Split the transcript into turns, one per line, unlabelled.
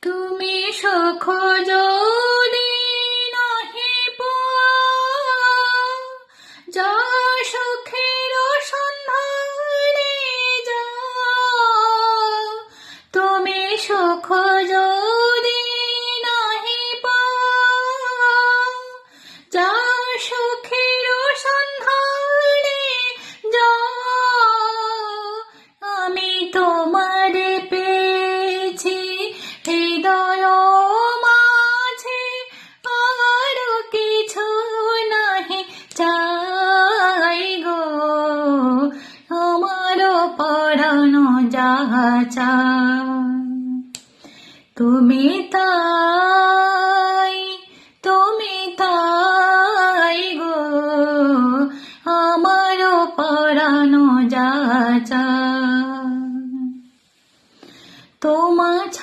তুমি সুখ যদি নাহি পাও, যা সুখের সন্ধানে যাও। তুমি সুখ যদি নাহি পাও, যা সুখের সন্ধানে যাও। আমি তোমারে পেয়েছি হৃদয় মাঝে, আর কিছু নাহি চাই গো। আমার পরানো যাহা চায়, তুমি তা